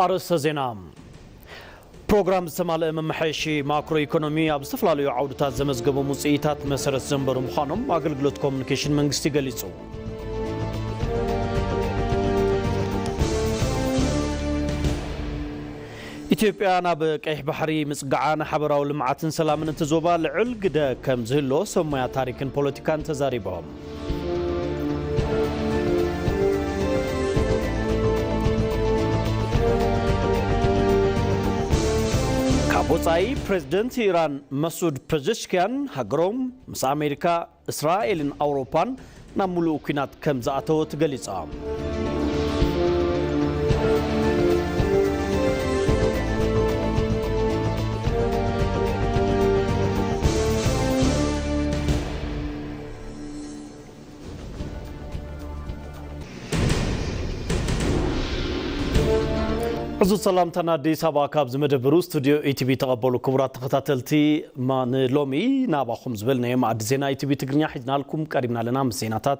አርዕስተ ዜና ፕሮግራም ዝተማልአ መምሐሺ ማክሮ ኢኮኖሚ ኣብ ዝተፈላለዩ ዓውድታት ዘመዝገቡ ውጽኢታት መሰረት ዘንበሩ ምዃኖም አገልግሎት ኮሙኒኬሽን መንግስቲ ገሊጹ። ኢትዮጵያ ናብ ቀይሕ ባሕሪ ምጽጋዓን ሓበራዊ ልምዓትን ሰላምን ትዞባ ልዕል ግደ ከም ዝህሎ ሰሞያ ታሪክን ፖለቲካን ተዛሪቦም። ወጻኢ ፕሬዝደንት ኢራን መስዑድ ፔዜሽኪያን ሃገሮም ምስ አሜሪካ እስራኤልን አውሮፓን ናብ ሙሉእ ኩናት ከም ዝኣተወ ገሊጻ። عزو سلام تنادي سابا كاب زمدبرو استوديو اي تي بي تقبلوا كبرات تختاتلتي ما نلومي ناباخم زبلنا يما عد زينا اي تي بي تقرنيا حجنا لكم قريبنا لنا مسيناتات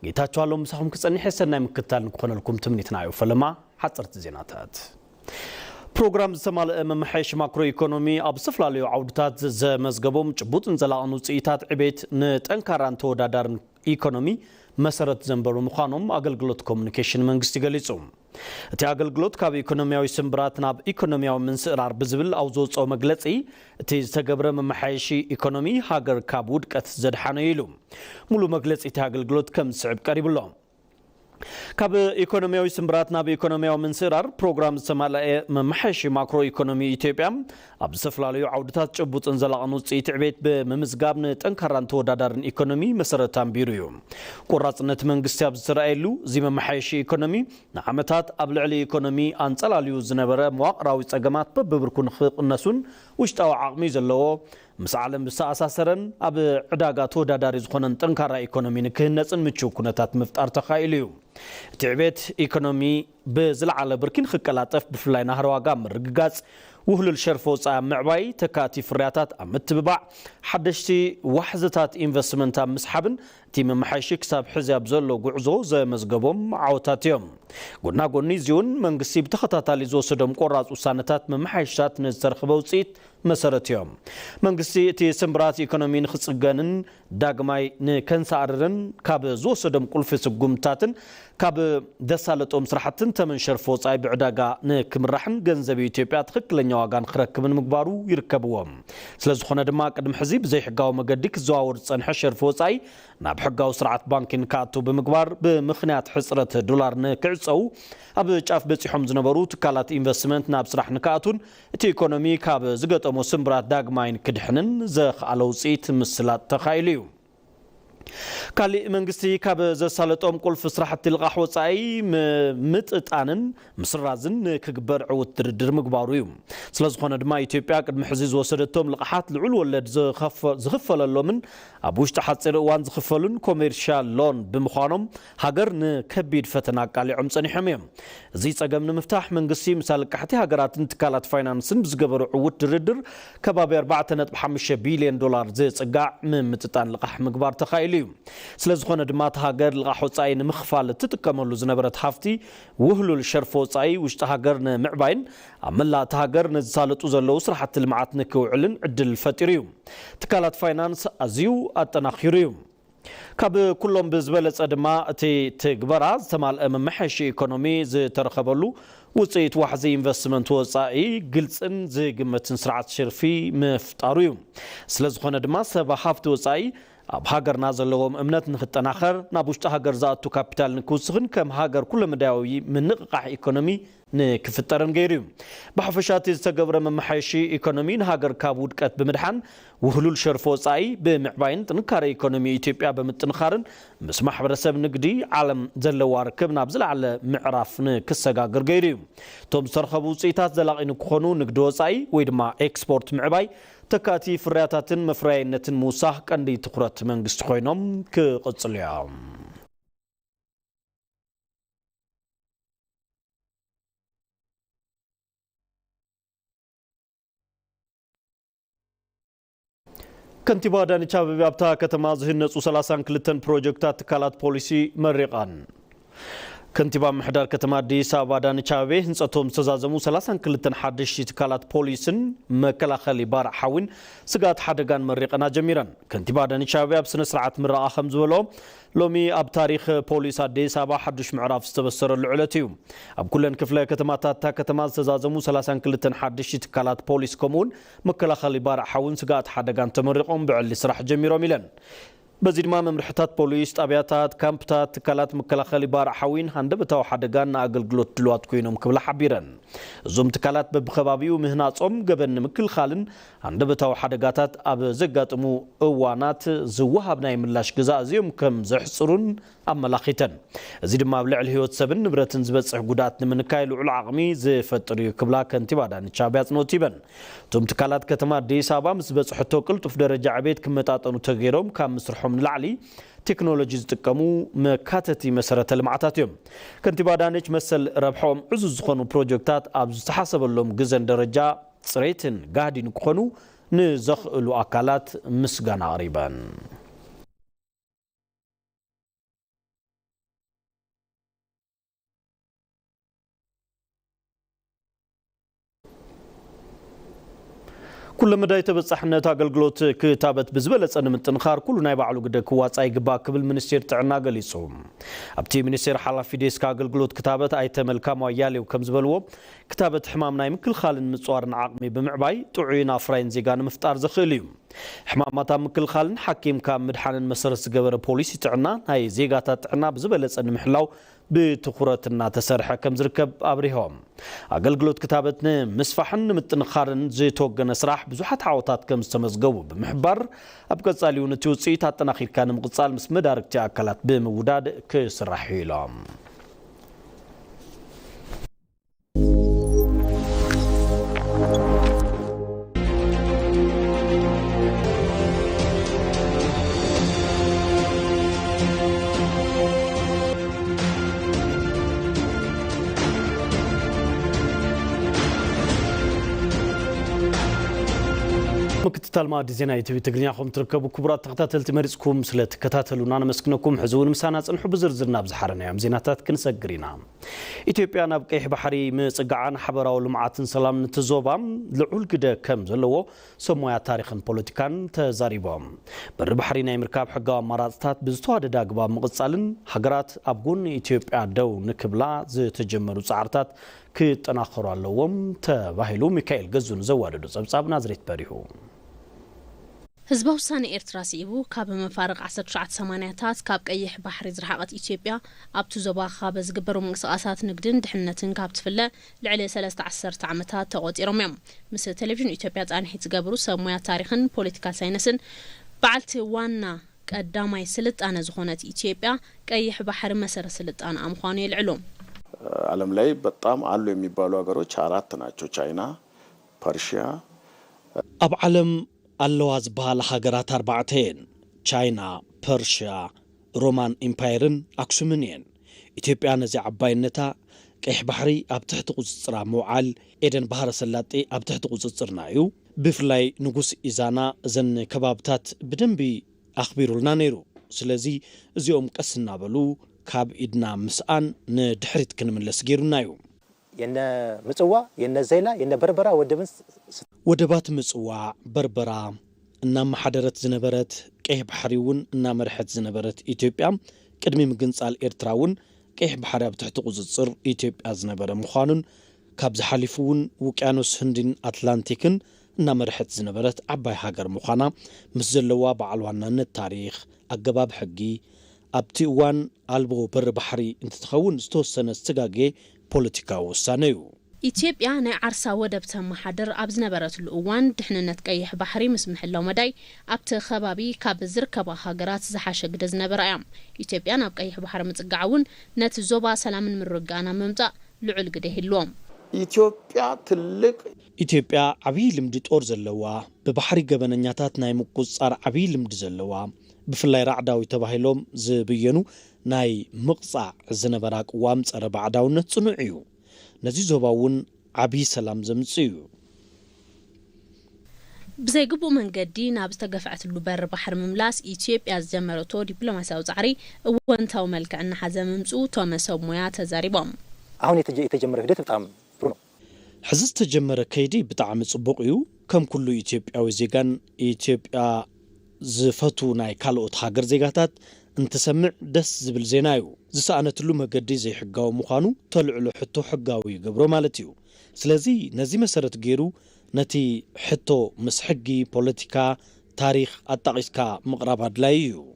جيتاچوالو مساهم كصني حسنا مكتال نكون لكم تمنيتنايو فلما حصرت زيناتات ፕሮግራም ዘማል መምሐሽ ማክሮ ኢኮኖሚ ኣብ ሰፍላልዩ ዓውድታት ዘመዝገቦም ጭቡጥን ዘላቕኑ ውጽኢታት ዕቤት ንጠንካራን ተወዳዳርን ኢኮኖሚ መሰረት ዘንበሩ ምዃኖም አገልግሎት ኮሙኒኬሽን መንግስቲ ገሊጹ። እቲ አገልግሎት ካብ ኢኮኖሚያዊ ስምብራት ናብ ኢኮኖሚያዊ ምንስዕራር ብዝብል አውዞጾ መግለጺ እቲ ዝተገብረ መምሐሺ ኢኮኖሚ ሃገር ካብ ውድቀት ዘድሓነ ኢሉ ሙሉ መግለጺ እቲ አገልግሎት ከም ዝስዕብ ቀሪብሎ። ካብ ኢኮኖሚያዊ ስምብራት ናብ ኢኮኖሚያዊ ምንስዕራር ፕሮግራም ዝተማልአ መምሐሺ ማክሮ ኢኮኖሚ ኢትዮጵያ ኣብ ዝተፈላለዩ ዓውድታት ጭቡጥን ዘላቕኑ ውጽኢት ዕቤት ብምምዝጋብ ንጠንካራን ተወዳዳርን ኢኮኖሚ መሰረት ኣንቢሩ እዩ። ቆራጽነት መንግስቲ ኣብ ዝረኣየሉ እዚ መምሐሺ ኢኮኖሚ ንዓመታት ኣብ ልዕሊ ኢኮኖሚ አንጸላልዩ ዝነበረ መዋቕራዊ ጸገማት በብብርኩ ንኽቕነሱን ውሽጣዊ ዓቕሚ ዘለዎ ምስ ዓለም ብተኣሳሰረን ኣብ ዕዳጋ ተወዳዳሪ ዝኾነን ጠንካራ ኢኮኖሚ ንክህነፅን ምቹው ኩነታት ምፍጣር ተኻኢሉ እዩ። እቲ ዕቤት ኢኮኖሚ ብዝለዓለ ብርኪ ንኽቀላጠፍ ብፍላይ ናህረ ዋጋ ምርግጋጽ ውህሉል ሸርፎ ወጻኢ ምዕባይ ተካቲ ፍርያታት ኣብ ምትብባዕ ሓደሽቲ ዋሕዝታት ኢንቨስትመንት ኣብ ምስሓብን እቲ መምሐሺ ክሳብ ሕዚ ኣብ ዘሎ ጉዕዞ ዘመዝገቦም ዓወታት እዮም። ጎና ጎኒ እዚውን መንግስቲ ብተኸታታሊ ዝወሰዶም ቆራጽ ውሳነታት መምሐሽታት ንዝተረኸበ ውጽኢት መሰረት እዮም። መንግስቲ እቲ ስምብራት ኢኮኖሚ ንኽጽገንን ዳግማይ ንከንሳዕርርን ካብ ዝወሰዶም ቁልፊ ስጉምታትን ካብ ደሳለጦም ስራሕትን ተመን ሸርፎ ወጻኢ ብዕዳጋ ንክምራሕን ገንዘብ ኢትዮጵያ ትክክለኛ ዋጋን ክረክብን ምግባሩ ይርከብዎም። ስለዝኾነ ድማ ቅድሚ ሕዚ ብዘይ ሕጋዊ መገዲ ክዘዋወር ዝጸንሐ ሸርፎ ወጻኢ ናብ ሕጋዊ ስርዓት ባንኪን ካኣቱ ብምግባር ብምኽንያት ሕፅረት ዶላር ንክዕፀው ኣብ ጫፍ በፂሖም ዝነበሩ ትካላት ኢንቨስትመንት ናብ ስራሕ ንካኣቱን እቲ ኢኮኖሚ ካብ ዝገጠሞ ስምብራት ዳግማይን ክድሕንን ዘኽኣለ ውጽኢት ምስላጥ ተኻኢሉ እዩ። ካሊእ መንግስቲ ካብ ዘሳለጦም ቁልፍ ስራሕቲ ልቓሕ ወጻኢ ምጥጣንን ምስራዝን ክግበር ዕውት ድርድር ምግባሩ እዩ። ስለዝኾነ ድማ ኢትዮጵያ ቅድሚ ሕዚ ዝወሰደቶም ልቓሓት ልዑል ወለድ ዝኽፈለሎምን ኣብ ውሽጢ ሓፂር እዋን ዝኽፈሉን ኮሜርሻል ሎን ብምዃኖም ሃገር ንከቢድ ፈተና ኣቃሊዖም ጸኒሖም እዮም። እዚ ጸገም ንምፍታሕ መንግስቲ ምስ ልቃሕቲ ሃገራትን ትካላት ፋይናንስን ብዝገበሩ ዕውት ድርድር ከባቢ 4.5 ቢልዮን ዶላር ዝጽጋዕ ምጥጣን ልቓሕ ምግባር ተኻኢሉ እዩ። ስለዝኾነ ድማ ሃገር ልቓሕ ወጻኢ ንምኽፋል ትጥቀመሉ ዝነበረት ሃፍቲ ውህሉል ሸርፎ ወጻኢ ውሽጢ ሃገር ንምዕባይን ኣብ መላእ ሃገር ንዝሳለጡ ዘለዉ ስራሕቲ ልምዓት ንክውዕልን ዕድል ፈጢሩ እዩ። ትካላት ፋይናንስ ኣዝዩ ኣጠናኺሩ እዩ። ካብ ኩሎም ብዝበለጸ ድማ እቲ ትግበራ ዝተማልአ መምሐሺ ኢኮኖሚ ዝተረኸበሉ ውጽኢት ዋሕዚ ኢንቨስትመንት ወጻኢ ግልጽን ዝግመትን ስርዓት ሽርፊ ምፍጣሩ እዩ። ስለዝኾነ ድማ ሰብ ሃፍቲ ወጻኢ ኣብ ሃገርና ዘለዎም እምነት ንኽጠናኸር ናብ ውሽጢ ሃገር ዝኣቱ ካፒታል ንክውስኽን ከም ሃገር ኩለ መዳያዊ ምንቕቓሕ ኢኮኖሚ ንክፍጠርን ገይሩ እዩ። ብሓፈሻ እቲ ዝተገብረ መምሐሺ ኢኮኖሚ ንሃገር ካብ ውድቀት ብምድሓን ውህሉል ሸርፎ ወጻኢ ብምዕባይን ጥንካሬ ኢኮኖሚ ኢትዮጵያ ብምጥንኻርን ምስ ማሕበረሰብ ንግዲ ዓለም ዘለዋ ርክብ ናብ ዝለዓለ ምዕራፍ ንክሰጋግር ገይሩ እዩ። እቶም ዝተረኸቡ ውጽኢታት ዘላቒ ንክኾኑ ንግዲ ወጻኢ ወይ ድማ ኤክስፖርት ምዕባይ ተካቲ ፍርያታትን መፍረያይነትን ምውሳኽ ቀንዲ ትኩረት መንግስቲ ኮይኖም ክቕጽሉ እዮም። كنتيبا داني شابي بابتا كتما زهنة 32 بروجكتات تكالات بوليسي مريقان كنتيبا محدار كتما أديس أبا أدانيتش أبي هنصتهم استزازمو 32 حدش تكالات بوليسن مكلاخلي بارع حاون سقات حدقان مريقنا جميرا كنتيبا أدانيتش أبي بسنة سرعة مرة خمس ولو لومي أب تاريخ بوليس أديس أبا حدش معراف استبصر العلتيوم أب كلن كفلا كتماتات تا كتما استزازمو 32 حدش تكالات بوليس كومون مكلاخلي بارع حاون سقات حدقان تمرقهم بعلي سرح جميرا ميلان بزيد ما ممرحتات بوليس أبياتات كامبتات كالات مكلاخلي بارع حوين هندبتاو حدقان أقلقلوت دلوات كوينهم كبلا حبيران زوم تكالات ببخبابيو مهنات قبن مكل خالن هندبتاو حدقاتات أب زقاتمو اوانات زوها بناي ملاش قزاء زيوم كم زحصرون أما لاخيتن زيد ما بلع الهيوت سبن نبرتن زبتس عقودات من كايلو العقمي زي فتري كبلا كنتيبا دانيتشابيات نوتيبن توم تكالات كتما ديس أبا مزبتس حتو قلت في درجة عبيد كمتاتنو تغيروم كام مسرحو من العلي تكنولوجي تقمو مكاتتي مسرة المعتاتيوم كنتيبا دانيتش مسل ربحوم عزوز خونو بروجكتات أبز تحسب اللهم قزن درجة صريتن قاعدين كخونو نزخلو أكالات مسغانا غريبان كل مدى يتبصحنا تاقلقلوت كتابت بزبلت أنا متنخار كل نايب على قد كوات أي قبا قبل منستير تعنا قليصهم أبتي منستير حالا في ديس كاقلقلوت كتابت أي تمل كام ويالي وكم زبلوه كتابت حمام نايم كل خال متصور عقمي بمعباي تعينا فرين زيقان مفتار زخيليوم حماماتا مكل خال حكيم كام مدحان مسرس قبر بوليسي تعنا هاي زيقاتا تعنا بزبلت أنا محلاو بتخورتنا تسرح كم زركب أبريهم أقلقلوت كتابتنا مسفحن متنخارن زي توقنا سراح بزوحات عوطات كم استمزقو بمحبر أبقى صاليون توصي تاتناخير كان مقصال مسمدارك تأكلات بموداد كسرحيلهم مكتتال ما ديزينا يتبي تقنياكم تركبوا كبرات تغتاتلت مريسكم سلت كتاتلونا مسكنكم حزون مسانا صنحو بزرزرنا بزحرنا يا زيناتات كنسغرينا إثيوبيا نبقيه بحري مصقعان حبراو لمعاتن سلام نتزوبام لعول قده كم زلو سمويا تاريخن بوليتيكان تزاريبام بر بحرينا مركاب حقا مراتات بزتواد داقبا مقصالن حقرات أبقون إثيوبيا دو نكبلا زي تجمرو صعرتات كتناخروا اللوم تباهلو ميكائيل قزون زواددو صبصاب نازريت بريهو حزب وساني إرتراسيبو كاب مفارق 1980 كاب قيح بحر زرحقت إثيوبيا أبتو زبا خاب زقبرو منقصاصات نقدن دحنتن كاب تفله لعلي 13 عامتات تقوطيرهم يوم مثل تلفزيون إثيوبيا تانحي تقبرو سمويا تاريخن بوليتيكا ساينسن بعلت وانا قداماي سلطانه زخونت إثيوبيا قيح بحر مسر سلطانه امخوانو يلعلوم ዓለም ላይ በጣም አሉ የሚባሉ ሀገሮች አራት ናቸው ቻይና ፐርሺያ አብ ዓለም አለዋዝ ባለ ሀገራት አርባዕተን ቻይና ፐርሺያ ሮማን ኢምፓየርን አክሱምንን ኢትዮጵያ ነዚ ዓባይነታ ቀይሕ ባሕሪ ኣብ ትሕቲ ቁፅፅራ መውዓል ኤደን ባህረ ሰላጤ ኣብ ትሕቲ ቁፅፅርና እዩ ብፍላይ ንጉስ ኢዛና እዘን ከባብታት ብደንቢ ኣኽቢሩልና ነይሩ ስለዚ እዚኦም ቀስና በሉ ካብ ኢድና ምስአን ንድሕሪት ክንምለስ ገይሩናዩ የነ ምጽዋ የነ ዘይላ የነ በርበራ ወደባት ምጽዋ በርበራ እና ማሐደረት ዝነበረት ቀይሕ ባሕሪውን እና መርሐት ዝነበረት ኢትዮጵያ ቅድሚ ምግንጻል ኤርትራውን ቀይሕ ባሕሪ ኣብ ትሕቲ ቁፅፅር ኢትዮጵያ ዝነበረ ምዃኑን ካብ ዝሓሊፉውን ውቅያኖስ ህንድን አትላንቲክን እና መርሐት ዝነበረት ዓባይ ሃገር ምዃና ምስ ዘለዋ በዓል ዋናነት ታሪኽ ኣገባብ ሕጊ ኣብቲ እዋን ኣልቦ በር ባሕሪ እንትትኸውን ዝተወሰነ ዝተጋጌ ፖለቲካዊ ውሳነ እዩ ኢትዮጵያ ናይ ዓርሳ ወደብ ተመሓደር ኣብ ዝነበረትሉ እዋን ድሕንነት ቀይሕ ባሕሪ ምስ ምሕላው መዳይ ኣብቲ ከባቢ ካብ ዝርከባ ሃገራት ዝሓሸ ግደ ዝነበራ እያ ኢትዮጵያ ናብ ቀይሕ ባሕሪ ምጽጋዕውን ነቲ ዞባ ሰላምን ምርግጋእና ምምጻእ ልዑል ግደ ይህልዎም ኢትዮጵያ ዓብይ ልምዲ ጦር ዘለዋ ብባሕሪ ገበነኛታት ናይ ምቁፅጻር ዓብይ ልምዲ ዘለዋ ብፍላይ ራዕዳዊ ተባሂሎም ዝብየኑ ናይ ምቕጻዕ ዝነበራ ቅዋም ጸረ ባዕዳውነት ጽኑዕ እዩ ነዚ ዞባውን ዓብይ ሰላም ዘምጽእ እዩ بزيقبو من قدي نابز تقفعت اللبر بحر مملاس إثيوبيا زجمرتو دبلوماسياو زعري وانتاو ملك أن حزا ممسو تومسو مويات زاريبام አሁን የተጀመረ ሂደት በጣም ጥሩ ነው حزز تجمر كيدي بتعم صبوقيو كم كل إثيوبياوي زيغان إثيوبيا زفتو ناي كالوت هاجر زيغاتات انت سمع دس زبل زينايو زسانت له مقدي زي حقاو مخانو طلعلو حتو حقاوي قبرو مالتيو سلازي نزي مسارت غيرو نتي حتو مسحقي بوليتيكا تاريخ التقيسكا مقربات لايو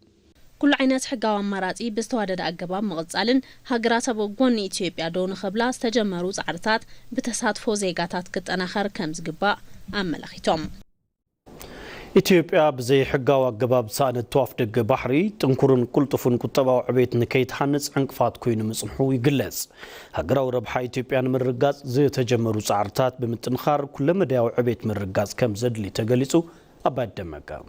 كل عينات حقاو مراتي بستوادد أقباب مغزالن هاقرات بوغون إثيوبيا دون خبلاس تجمرو زعرتات بتساتفو زيغاتات كتناخر كمز قباء أملخيتهم ኢትዮጵያ بزي حقاو أقباب سانت توف دق بحري تنكرن قلطفن كتباو عبيت نكيت حنص عنقفات كوين مصنحو يقلص هاقراو ربحا إثيوبيا من رقاص زي تجمرو زعرتات بمتنخار كل مداو عبيت من رقاص كم زدلي تقلصو أباد دمقام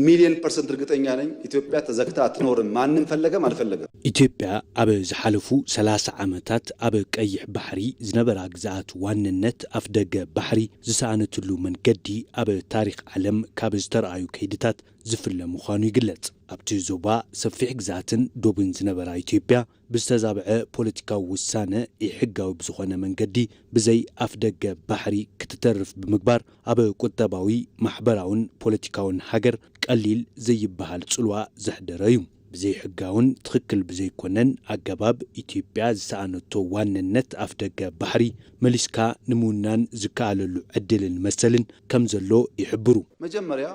مليون % رقتኛ ነኝ ኢትዮጵያ ተዘግታ አትኖርም ማንንም ፈለገም አልፈለገም ኢትዮጵያ አበ ዝሐለፉ 30 ዓመታት አበ ቀይሕ ባሕሪ ዝነበራ ግዛት ዋንነት አፍደገ ባሕሪ ዝሳነትሉ መንገዲ አበ ታሪኽ ዓለም ካብ ዝተርኣዩ ከይድታት ዝፍለ ምዃኑ ይግለጽ ኣብቲ ዞባ ሰፊሕ ግዛትን ዶብን ዝነበራ ኢትዮጵያ ብዝተዛብዐ ፖለቲካዊ ውሳነ ኢሕጋዊ ብዝኾነ መንገዲ ብዘይ ኣፍደገ ባሕሪ ክትተርፍ ብምግባር ኣበ ቁጠባዊ ማሕበራውን ፖለቲካውን ሃገር ቀሊል ዘይበሃል ጽልዋ ዘሕደረ እዩ ብዘይ ሕጋውን ትኽክል ብዘይኮነን ኣገባብ ኢትዮጵያ ዝሰኣነቶ ዋንነት ኣፍደገ ባሕሪ መሊስካ ንምውናን ዝከኣለሉ ዕድልን መሰልን ከም ዘሎ ይሕብሩ መጀመሪያ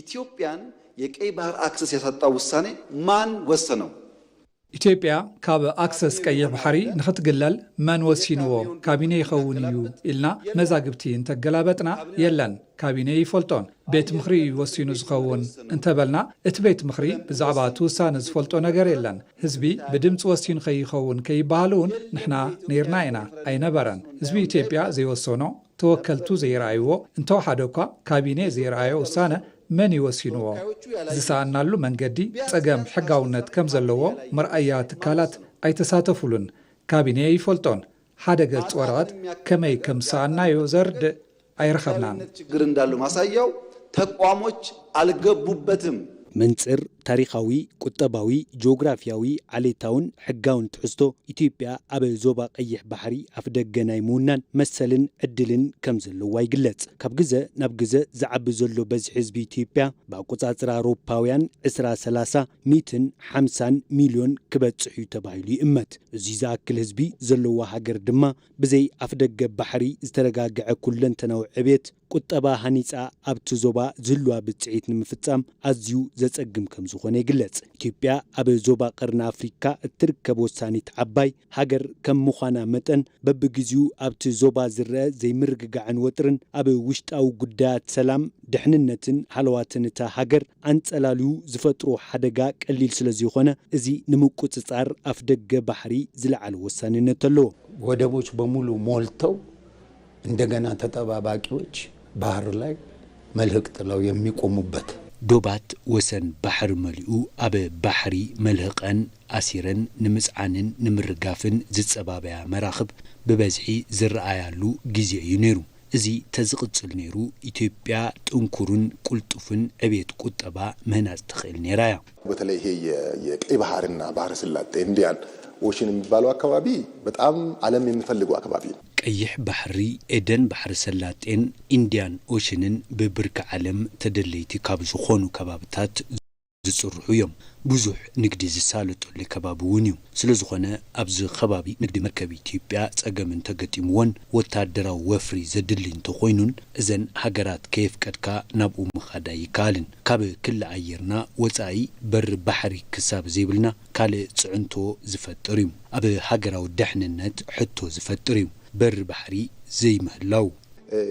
ኢትዮጵያን የቀይ ባህር አክሰስ ያሳጣው ውሳኔ ማን ወሰነው ኢትዮጵያ ካብ አክሰስ ቀይ ባህሪ ንኽትግለል ማን ወሲንዎ ካቢኔ ይኸውን እዩ ኢልና መዛግብቲ እንተገላበጥና የለን ካቢኔ ይፈልጦን ቤት ምኽሪ ወሲኑ ዝኸውን እንተበልና እቲ ቤት ምኽሪ ብዛዕባ ውሳነ ዝፈልጦ ነገር የለን ህዝቢ ብድምጽ ወሲኑ ከይኸውን ከይባህሉን ንሕና ነይርና ኢና ኣይነበረን ህዝቢ ኢትዮጵያ ዘይወሰኖ ተወከልቱ ዘይራእይዎ እንተወሓደኳ ካቢኔ ዘይራእዮ ውሳነ من يوسينوه زسانالو منجدي تجمع حقاونت كم زلوا مرأيا تكالات أي تساتفولن كابيني يفولتون حدا قلت ورات كمي كم سانا يوزرد أي رخبنان قرندالو مسايو تقواموش على قبوبتهم منصر تاريخاوي كتباوي جغرافياوي عليتاون حقاون تحستو إثيوبيا أبا زوبا قيح بحري أفدقناي مونان مسلن عدلن كمزلو وايقلت كابقزة نابقزة زعب زلو بز حزب إثيوبيا باقوصاتر أوروباويان 250 مليون كبت صحيو تبايلي إمت زيزا كل حزبي زلو هاجر دما بزي أفدق بحري استرقاقع كلن تنوع عبيت كتبا هنيسا أبتو زوبا زلوا بتسعيت نمفتسام أزيو زتسقم كمزوخوني قلت إثيوبيا أبا زوبا قرن أفريكا التركب وسانيت عباي هاجر كم مخانا متن ببقزيو أبتو زوبا زرا زي مرقق عن وطرن أبا وشت أو قدات سلام دحننتن حلواتن تا هاجر أنت ألاليو زفترو حدقا قليل سلزيخونا إزي نموكو تسعر أفدق بحري زلعال وساني نتلو ودبوش بمولو مولتو እንደገና ተጠባባቂዎች ባህር ላይ መልህቅ ጥለው የሚቆሙበት دوبات وسن بحر ملئو أب بحري ملهقن أسيرن نمسعنن نمرقافن زتصبابيا مراخب ببزحي زرعيالو جزي ينيرو إزي تزقصل نيرو إثيوبيا تنكرن قلطفن أبيت قطبا مهناز تخيل نيرايا بتلاقي هي يقي بحرنا بحر سلات انديان وشين የሚባለው አካባቢ በጣም ዓለም የሚፈልገው አካባቢ ቀይሕ ባሕሪ ኤደን ባሕር ሰላጤን ኢንዲያን ኦሽንን በብርክ ዓለም ተደለይቲ ካብ ዝኾኑ ከባብታት ዝጽርሑ እዮም ብዙሕ ንግዲ ዝሳለጠሉ ከባቢ እውን እዩ ስለዝኾነ ኣብዚ ከባቢ ንግዲ መርከብ ኢትዮጵያ ጸገምን ተገጢምዎን ወታደራዊ ወፍሪ ዘድሊ እንተኾይኑን እዘን ሃገራት ከየፍቀድካ ናብኡ ምኻዳ ይከኣልን ካብ ክሊ ኣየርና ወፃኢ በር ባሕሪ ክሳብ ዘይብልና ካልእ ጽዕንቶ ዝፈጥር እዩ ኣብ ሃገራዊ ድሕንነት ሕቶ ዝፈጥር እዩ በር ባሕሪ ዘይምህላው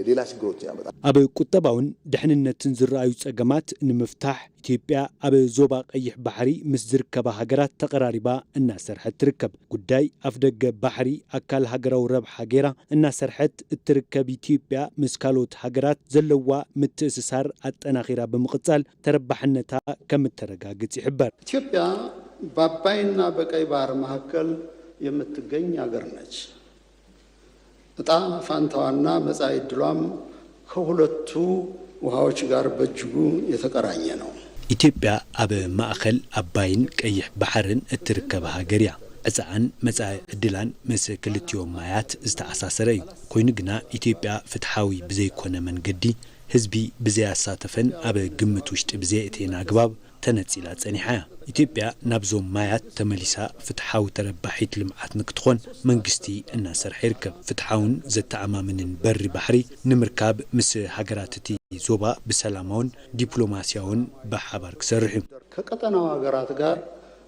ሌላ ችግሮች ያመጣል ኣብ ቁጠባውን ድሕንነትን ዝረኣዩ ጸገማት ንምፍታሕ ኢትዮጵያ ኣብ ዞባ ቀይሕ ባሕሪ ምስ ዝርከባ ሃገራት ተቀራሪባ እናሰርሐት ትርከብ ጉዳይ ኣፍደገ ባሕሪ ኣካል ሃገራዊ ረብሓ ገይራ እናሰርሐት እትርከብ ኢትዮጵያ ምስ ካልኦት ሃገራት ዘለዋ ምትእስሳር ኣጠናኺራ ብምቕጻል ተረባሕነታ ከም እተረጋግጽ ይሕበር ኢትዮጵያ በአባይና በቀይ ባህር መካከል የምትገኝ ሀገር ነች እጣ ፋንታዋና መጻኢ ዕድሏም ከሁለቱ ውሃዎች ጋር በእጅጉ የተቀራኘ ነው። ኢትዮጵያ አብ ማእከል አባይን ቀይሕ ባሕርን እትርከብ ሃገር እያ ዕፃን መጻኢ ዕድላን ምስ ክልቲኦም ማያት ዝተኣሳሰረ እዩ ኮይኑ ግና ኢትዮጵያ ፍትሓዊ ብዘይኮነ መንገዲ ህዝቢ ብዘያሳተፈን ኣብ ግምት ውሽጢ ብዘይእትየን ኣግባብ ተነፂላ ፀኒሓ እያ ኢትዮጵያ ናብዞም ማያት ተመሊሳ ፍትሓዊ ተረባሒት ልምዓት ንክትኾን መንግስቲ እናሰርሐ ይርከብ ፍትሓውን ዘተኣማምንን በሪ ባሕሪ ንምርካብ ምስ ሃገራት እቲ ዞባ ብሰላማውን ዲፕሎማሲያውን በሓባር ክሰርሕ እዩ ከቀጠናው ሀገራት ጋር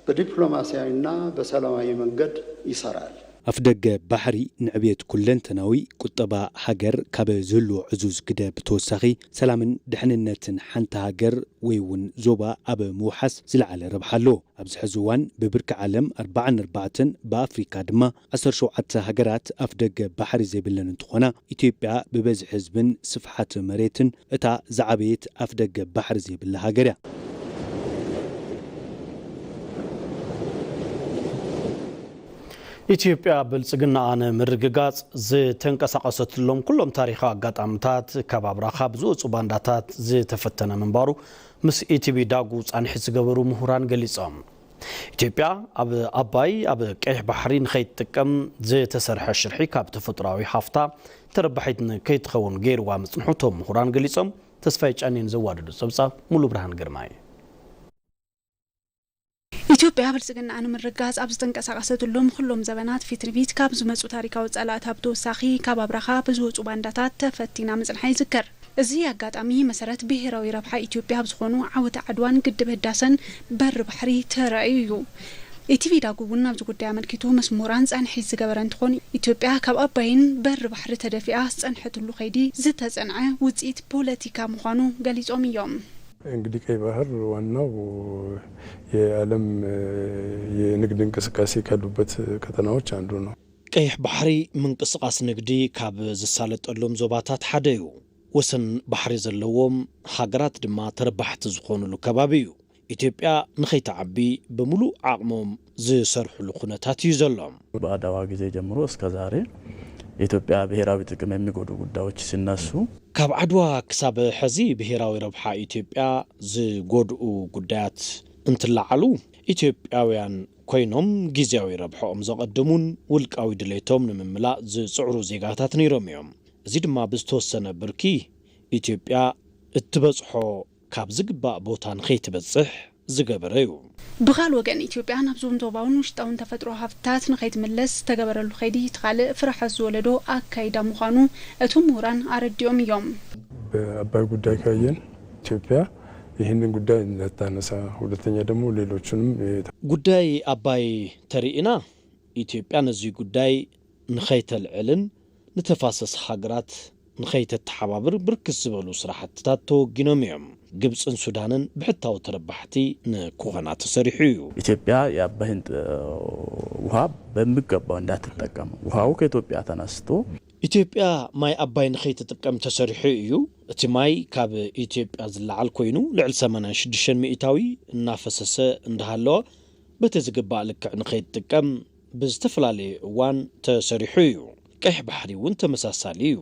በዲፕሎማሲያዊና በሰላማዊ መንገድ ይሰራል ኣፍደገ ባሕሪ ንዕብየት ኩለንተናዊ ቁጠባ ሃገር ካብ ዝህሉ ዕዙዝ ግደ ብተወሳኺ ሰላምን ድሕንነትን ሓንቲ ሃገር ወይ እውን ዞባ ኣብ ምውሓስ ዝለዓለ ረብሓ ኣለዎ ኣብዚ ሕዚ እዋን ብብርኪ ዓለም 44 ብኣፍሪካ ድማ 17 ሃገራት ኣፍደገ ባሕሪ ዘይብለን እንትኾና ኢትዮጵያ ብበዝሒ ህዝብን ስፍሓት መሬትን እታ ዝዓበየት ኣፍደገ ባሕሪ ዘይብላ ሃገር እያ ኢትዮጵያ ብልጽግና ኣነ ምርግጋጽ ዝተንቀሳቀሰትሎም ኩሎም ታሪኻዊ ኣጋጣሚታት ካብ ኣብራኻ ብዝወፁ ባንዳታት ዝተፈተነ ምንባሩ ምስ ኢቲቪ ዳጉ ጻንሒት ዝገበሩ ምሁራን ገሊጾም ኢትዮጵያ ኣብ ኣባይ ኣብ ቀይሕ ባሕሪ ንኸይትጥቀም ዝተሰርሐ ሽርሒ ካብ ተፈጥሮኣዊ ሃፍታ ተረባሒት ንከይትኸውን ገይርዋ ምጽንሑቶም ምሁራን ገሊጾም ተስፋይ ጫኔን ዘዋደዱ ጸብጻብ ሙሉ ብርሃን ግርማይ ኢትዮጵያ ብልጽግና ኣነ ምርግጋጽ ኣብ ዝተንቀሳቀሰትሎም ኩሎም ዘበናት ፊትርቢት ካብ ዝመጹ ታሪካዊ ጸላእታት ብተወሳኺ ካብ ኣብራኻ ብዝወፁ ባንዳታት ተፈቲና ምጽንሓ ይዝከር እዚ ኣጋጣሚ መሰረት ብሄራዊ ረብሓ ኢትዮጵያ ብዝኾኑ ዓወት ዓድዋን ግድብ ህዳሰን በር ባሕሪ ተራእዩ እዩ ኢቲቪ ዳጉ እውን ኣብዚ ጉዳይ ኣመልኪቱ ምስ ምሁራን ጻንሒት ዝገበረ እንትኾን ኢትዮጵያ ካብ ኣባይን በር ባሕሪ ተደፊኣ ዝጸንሐትሉ ኸይዲ ዝተጸንዐ ውጽኢት ፖለቲካ ምዃኑ ገሊጾም እዮም እንግዲህ ቀይ ባህር ዋናው የዓለም የንግድ እንቅስቃሴ ካሉበት ከተማዎች አንዱ ነው ቀይሕ ባሕሪ ምንቅስቃስ ንግዲ ካብ ዝሳለጠሎም ዞባታት ሓደ እዩ ወሰን ባሕሪ ዘለዎም ሃገራት ድማ ተረባሕቲ ዝኾኑሉ ከባቢ እዩ ኢትዮጵያ ንኸይተዓቢ በሙሉእ ዓቕሞም ዝሰርሑሉ ኩነታት እዩ ዘሎም በአድዋ ጊዜ ጀምሮ እስከ ዛሬ ኢትዮጵያ ብሔራዊ ጥቅም የሚጎዱ ጉዳዮች ሲነሱ ካብ ዓድዋ ክሳብ ሕዚ ብሔራዊ ረብሓ ኢትዮጵያ ዝጎድኡ ጉዳያት እንትላዓሉ ኢትዮጵያውያን ኮይኖም ጊዜያዊ ረብሖም ዘቐድሙን ውልቃዊ ድሌቶም ንምምላእ ዝጽዕሩ ዜጋታት ነይሮም እዮም እዚ ድማ ብዝተወሰነ ብርኪ ኢትዮጵያ እትበጽሖ ካብ ዝግባእ ቦታ ንኸይትበጽሕ ዝገበረ እዩ ብኻል ወገን ኢትዮጵያ ናብዞም ዞባውን ውሽጣውን ተፈጥሮ ሃፍታት ንኸይትምለስ ተገበረሉ ኸይዲ ትኻልእ ፍርሓት ዝወለዶ ኣካይዳ ምዃኑ እቶም ምሁራን ኣረዲኦም እዮም በአባይ ጉዳይ ካየን ኢትዮጵያ ይህንን ጉዳይ እንዳታነሳ ሁለተኛ ደግሞ ሌሎቹንም ጉዳይ አባይ ተሪእና ኢትዮጵያ ነዚ ጉዳይ ንኸይተልዕልን ንተፋሰስ ሃገራት ንኸይተተሓባብር ብርክት ዝበሉ ስራሕትታት ተወጊኖም እዮም ግብፅን ሱዳንን ብሕታዊ ተረባሕቲ ንኩኸና ተሰሪሑ እዩ ኢትዮጵያ የአባይን ውሃ በሚገባው እንዳትጠቀም ውሃው ከኢትዮጵያ ተነስቶ ኢትዮጵያ ማይ አባይ ንኸይትጥቀም ተሰሪሑ እዩ እቲ ማይ ካብ ኢትዮጵያ ዝለዓል ኮይኑ ልዕል 86 ሚእታዊ እናፈሰሰ እንዳሃለወ በቲ ዝግባእ ልክዕ ንኸይትጥቀም ብዝተፈላለየ እዋን ተሰሪሑ እዩ ቀይሕ ባሕሪ እውን ተመሳሳሊ እዩ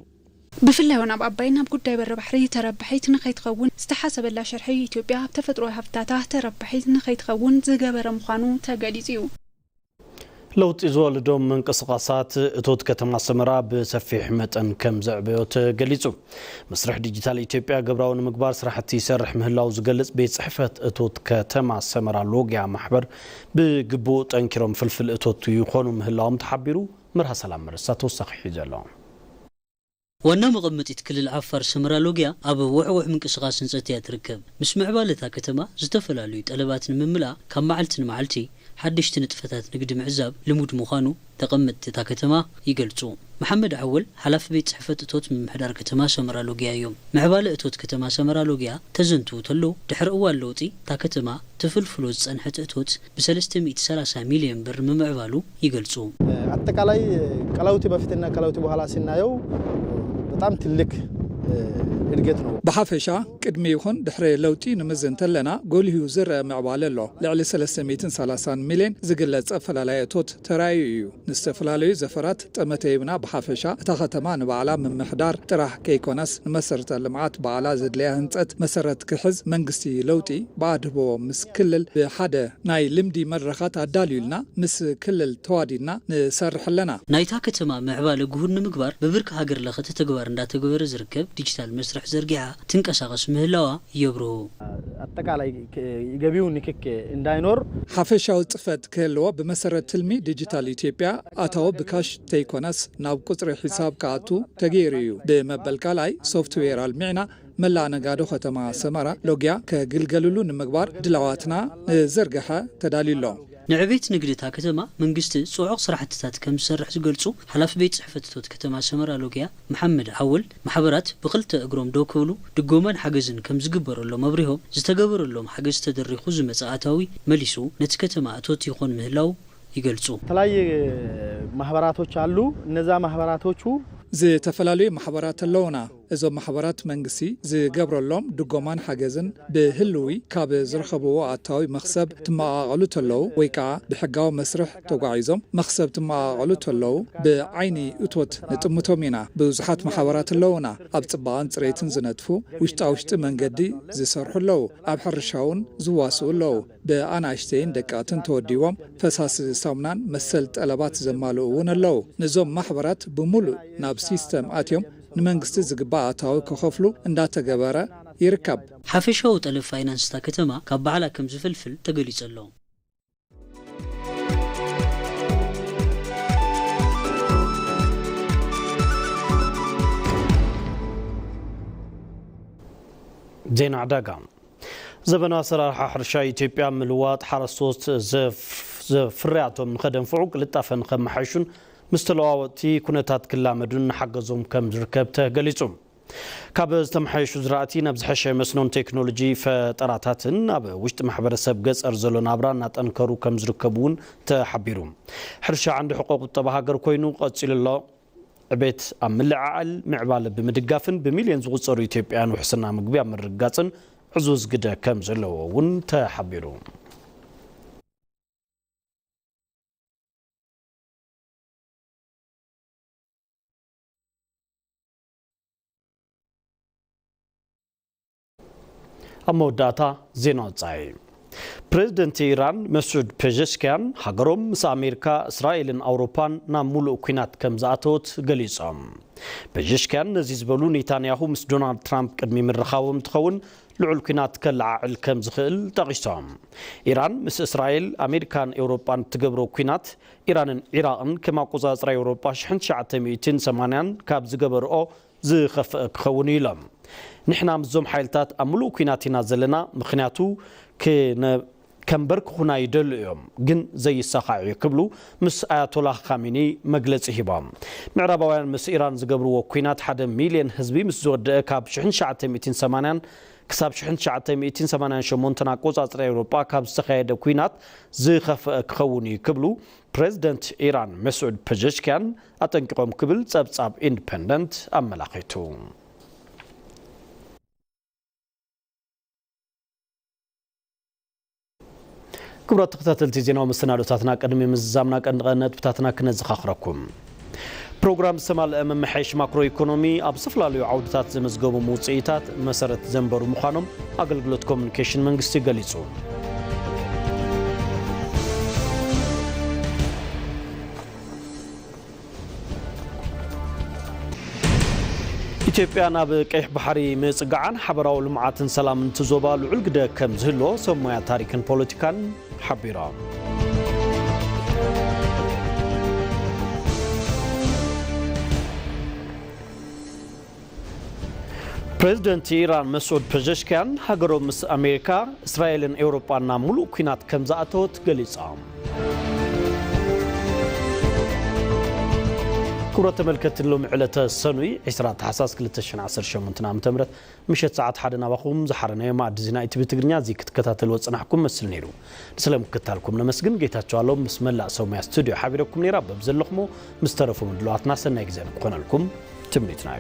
بفلا وناب أباينا بقول بر بحري تربحيت نخيت خون استحسب الله شرحي إثيوبيا بتفطروا هفتاته تربحيت نخيت خون زجبر مخانو تجاليزيو لو تزول دوم من قصقاصات توت كتما سمرا بسفيح متن كم زعبيوت جليزو مسرح ديجيتال إثيوبيا قبراون مقبار سرحتي سرح مهلاو زجلس بيت صحفة توت كتما سمرا لوجيا محبر بجبوت أنكرم فلفل توت يخونوا مهلاو متحبرو مرها سلام مرساتو صحيح جلهم وانا مقمت يتكل العفار سمرالوجيا ابو وحوح من قصقاس نصتيا تركب مش معبالتها كتما زتفلالو طلبات مملا كم معلتن معلتي حدشت نتفتات نقد معزاب لمود مخانو تقمت تا كتما يقلصو محمد عول حلف بيت صحفه توت من محدار كتما سمرالوجيا يوم معبال توت كتما سمرالوجيا تزنتو تلو دحر اول لوطي تا كتما تفلفلو صنحت توت ب 330 مليون بر معبالو يقلصو አጠቃላይ ቀላውቲ በፊትና ቀላውቲ በኋላ ሲናየው በጣም ትልቅ እድገት ነው بحافشة ቅድሚ ይኹን ድሕሪ ለውጢ ንምዝን ተለና ጎልሁ ዝረአ ምዕባለ ኣሎ ልዕሊ 330 ሚልዮን ዝግለጽ ፈላለየቶት ተራዩ እዩ ንዝተፈላለዩ ዘፈራት ጠመተይብና በሓፈሻ እታ ከተማ ንባዕላ ምምሕዳር ጥራሕ ከይኮነስ ንመሰረተ ልምዓት ባዕላ ዘድልያ ህንፀት መሰረት ክሕዝ መንግስቲ ለውጢ ባድቦ ምስ ክልል ብሓደ ናይ ልምዲ መድረኻት ኣዳልዩልና ምስ ክልል ተዋዲድና ንሰርሕ ኣለና ናይታ ከተማ ምዕባለ ጉሁን ንምግባር በብርክ ሃገር ለኸተ ተግባር እንዳተገበረ ዝርከብ ዲጂታል መስርሕ ዘርጊዓ ትንቀሳቀስ ምህላዋ ይብሩ አጠቃላይ ገቢው ንክክ እንዳይኖር ሓፈሻው ጽፈት ከልዎ በመሰረት ትልሚ ዲጂታል ኢትዮጵያ አታው ብካሽ ተይኮነስ ናብ ቁጽሪ ሒሳብ ካቱ ተገይሩ በመበልካላይ ሶፍትዌር አልሚዕና መላ ነጋዶ ከተማ ሰመራ ሎጊያ ከግልገልሉ ንምግባር ድላዋትና ዘርገሐ ተዳሊሎ ንዕቤት ንግድታ ከተማ መንግስቲ ጽዑቕ ስራሕትታት ከም ዝሰርሕ ዝገልጹ ሓላፊ ቤት ጽሕፈት ከተማ ሰመራ ሎጊያ መሐመድ ዓወል ማሕበራት ብኽልተ እግሮም ደው ክብሉ ድጎማን ሓገዝን ከም ዝግበረሎም መብሪሆም ዝተገበረሎም ሓገዝ ተደሪኹ ዝመጻኣታዊ መሊሱ ነቲ ከተማ እቶት ይኾን ምህላው ይገልጹ ተለያየ ማህበራቶች አሉ እነዛ ማህበራቶቹ ዝተፈላልዩ ማሕበራት ኣለውና እዞም ማሕበራት መንግስቲ ዝገብረሎም ድጎማን ሓገዝን ብህልዊ ካብ ዝረኸብዎ ኣታዊ መኽሰብ ትመቃቐሉ ተለው ወይ ከዓ ብሕጋዊ መስርሕ ተጓዒዞም መኽሰብ ትመቃቐሉ ተለው ብዓይኒ እቶት ንጥምቶም ኢና ብዙሓት ማሕበራት ኣለውና ኣብ ጽባቐን ጽሬትን ዝነጥፉ ውሽጣውሽጢ መንገዲ ዝሰርሑ ኣለው ኣብ ሕርሻውን ዝዋስኡ ኣለው ብኣናእሽተይን ደቃትን ተወዲቦም ፈሳሲ ሳሙናን መሰል ጠለባት ዘማልኡ እውን ኣለው ነዞም ማሕበራት ብሙሉእ ናብ ሲስተም ኣትዮም ንመንግስቲ ዝግባእ ኣታዊ ከኸፍሉ እንዳተገበረ ይርከብ ሓፈሻው ጠለብ ፋይናንስታ ከተማ ካብ በዓላ ከም ዝፍልፍል ተገሊጹ ኣሎ ዜና ዕዳጋ ዘበናዊ ኣሰራርሓ ሕርሻ ኢትዮጵያ ምልዋጥ ሓረስቶት ዘፍርያቶም ንኸደንፍዑ ቅልጣፈን ከመሓይሹን مستلواوتي كونتات كلامدون حقزهم كم زركب تهجليزهم كاب استمحيش زراعتي نبز حشة مسنون تكنولوجي فتراتاتن أب وشت محبر سبجس أرزلون عبران نتأنكروا كم زركبون تحبيرهم حرشة عنده حقوق الطبع جر كوينو قتل الله بيت أمل عقل معبال بمدقافن بمليون زغصر يتبعان وحسنا مقبيع من رجاتن عزوز قدا كم زلون تحبيرهم أموداتا زينوتاي بريزيدنت إيران مسعود بيزشكيان هاجروم مس أمريكا إسرائيل أوروبان نامولو كينات كم زاتوت غليصام بيزشكيان نزيز بلو نتانياهو مس دونالد ترامب قدمي من رخاوم تخون لعل كينات كالعقل كم زخيل تغيصام إيران مس إسرائيل أمريكان أوروبان تقبرو كينات إيران عراقن كما قوزا إسرائيل أوروبا شحن شعاتي 280 كاب زقبرو زخفق خوني لهم نحن مزوم حيلتات أملو كيناتنا زلنا مخنياتو كمبرك هنا يدل يوم جن زي الساقع يقبلو مس آيات الله خامنئي مجلس إهبام معربوان مس إيران زقبرو كينات حدا مليون حزبي مس زود كاب شحن شعاتي 280 كساب شحن شعاتي 280 شمون تناقوز أسرع أوروبا كاب استخيد كينات زي خفق خوني يقبلو بريزيدنت إيران مسعود بيزشكيان أتنقم قبل تساب إندبندنت أملاقيتو كبرت تقتاتلتي زينا ومستنادوتاتنا قدمي مزامنا قنقنت بتاتنا كنزخاخركم بروجرام سمال ممحيش ماكرو ايكونومي ابسفلاليو عودتات زمزغبو موصيتات مسرت زنبرو مخانم اغلغلوت كومونيكيشن منغستي غليصو ኢትዮጵያ ናብ ቀይሕ ባሕሪ ምጽጋዓን ሓበራዊ ልምዓትን ሰላምን ትዞባሉ ዕልግደ ከም ዝህሎ ሰሞያ ታሪክን ፖለቲካን ሓቢራ ፕሬዝደንት ኢራን መስዑድ ፔዜሽኪያን ሃገሮም ምስ ኣሜሪካ እስራኤልን ኤውሮጳና ሙሉእ ኩናት ከም ዝኣተወት ገሊጻ كرة ملكة اللوم على السنوي 10 تحساس 2018 عام تمرت مشت ساعات حدنا بخوم زحرنا يوم عد زينا يتبي تقرنيا زي كتكتاتل وصنحكم مسل نيرو نسلم كتالكم نمسجن جيتاتشو علوم بسم الله سوما استوديو حبيبكم نيرا ببزلخمو مسترفو من دلواتنا سنة يجزاكم قنا لكم تمنيتنا